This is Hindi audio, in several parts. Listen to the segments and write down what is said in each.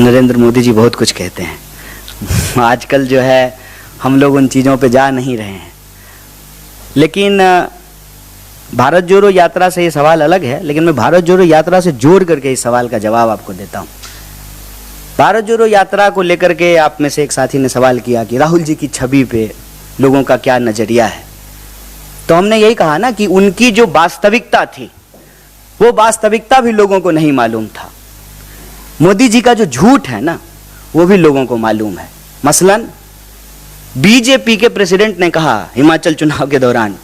नरेंद्र मोदी जी बहुत कुछ कहते हैं। आजकल जो है हम लोग उन चीज़ों पे जा नहीं रहे हैं, लेकिन भारत जोड़ो यात्रा से ये सवाल अलग है। लेकिन मैं भारत जोड़ो यात्रा से जोड़ करके इस सवाल का जवाब आपको देता हूँ। भारत जोड़ो यात्रा को लेकर के आप में से एक साथी ने सवाल किया कि राहुल जी की छवि पे लोगों का क्या नज़रिया है। तो हमने यही कहा ना कि उनकी जो वास्तविकता थी वो वास्तविकता भी लोगों को नहीं मालूम था। मोदी जी का जो झूठ है ना वो भी लोगों को मालूम है। मसलन बीजेपी के प्रेसिडेंट ने कहा हिमाचल चुनाव के दौरान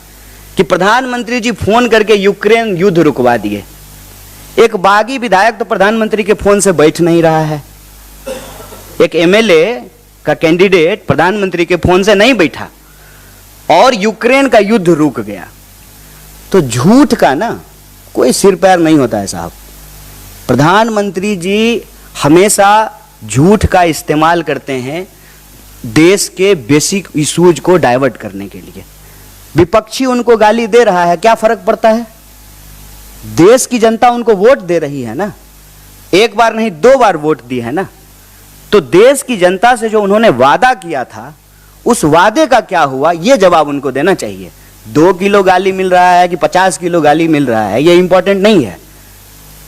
कि प्रधानमंत्री जी फोन करके यूक्रेन युद्ध रुकवा दिए। एक बागी विधायक तो प्रधानमंत्री के फोन से बैठ नहीं रहा है, एक एमएलए का कैंडिडेट प्रधानमंत्री के फोन से नहीं बैठा और यूक्रेन का युद्ध रुक गया। तो झूठ का ना कोई सिर पैर नहीं होता है साहब। प्रधानमंत्री जी हमेशा झूठ का इस्तेमाल करते हैं देश के बेसिक इश्यूज को डाइवर्ट करने के लिए। विपक्षी उनको गाली दे रहा है, क्या फर्क पड़ता है? देश की जनता उनको वोट दे रही है ना, एक बार नहीं 2 बार वोट दी है ना। तो देश की जनता से जो उन्होंने वादा किया था उस वादे का क्या हुआ, यह जवाब उनको देना चाहिए। 2 किलो गाली मिल रहा है कि 50 किलो गाली मिल रहा है, यह इंपॉर्टेंट नहीं है।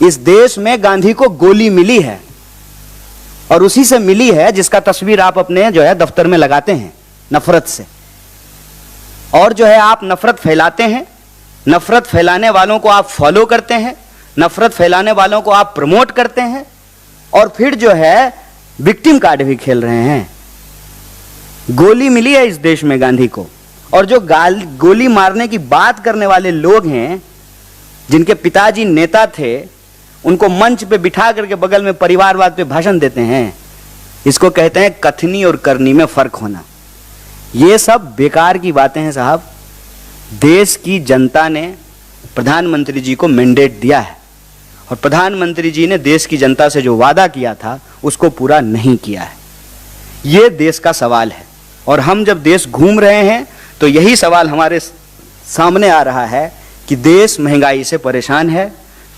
इस देश में गांधी को गोली मिली है और उसी से मिली है जिसका तस्वीर आप अपने जो है दफ्तर में लगाते हैं नफरत से। और जो है आप नफरत फैलाते हैं, नफरत फैलाने वालों को आप फॉलो करते हैं, नफरत फैलाने वालों को आप प्रमोट करते हैं और फिर जो है विक्टिम कार्ड भी खेल रहे हैं। गोली मिली है इस देश में गांधी को, और जो गोली मारने की बात करने वाले लोग हैं जिनके पिताजी नेता थे उनको मंच पे बिठा करके बगल में परिवारवाद पे भाषण देते हैं। इसको कहते हैं कथनी और करनी में फर्क होना। ये सब बेकार की बातें हैं साहब। देश की जनता ने प्रधानमंत्री जी को मैंडेट दिया है और प्रधानमंत्री जी ने देश की जनता से जो वादा किया था उसको पूरा नहीं किया है। ये देश का सवाल है और हम जब देश घूम रहे हैं तो यही सवाल हमारे सामने आ रहा है कि देश महंगाई से परेशान है,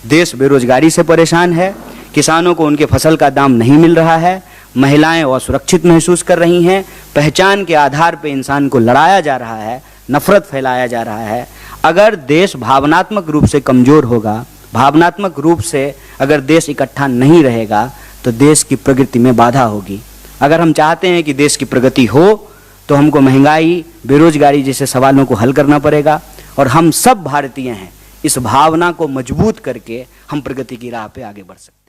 देश बेरोजगारी से परेशान है, किसानों को उनके फसल का दाम नहीं मिल रहा है, महिलाएं असुरक्षित महसूस कर रही हैं, पहचान के आधार पर इंसान को लड़ाया जा रहा है, नफरत फैलाया जा रहा है। अगर देश भावनात्मक रूप से कमज़ोर होगा, भावनात्मक रूप से अगर देश इकट्ठा नहीं रहेगा तो देश की प्रगति में बाधा होगी। अगर हम चाहते हैं कि देश की प्रगति हो तो हमको महंगाई, बेरोजगारी जैसे सवालों को हल करना पड़ेगा और हम सब भारतीय हैं, इस भावना को मजबूत करके हम प्रगति की राह पे आगे बढ़ सकते हैं।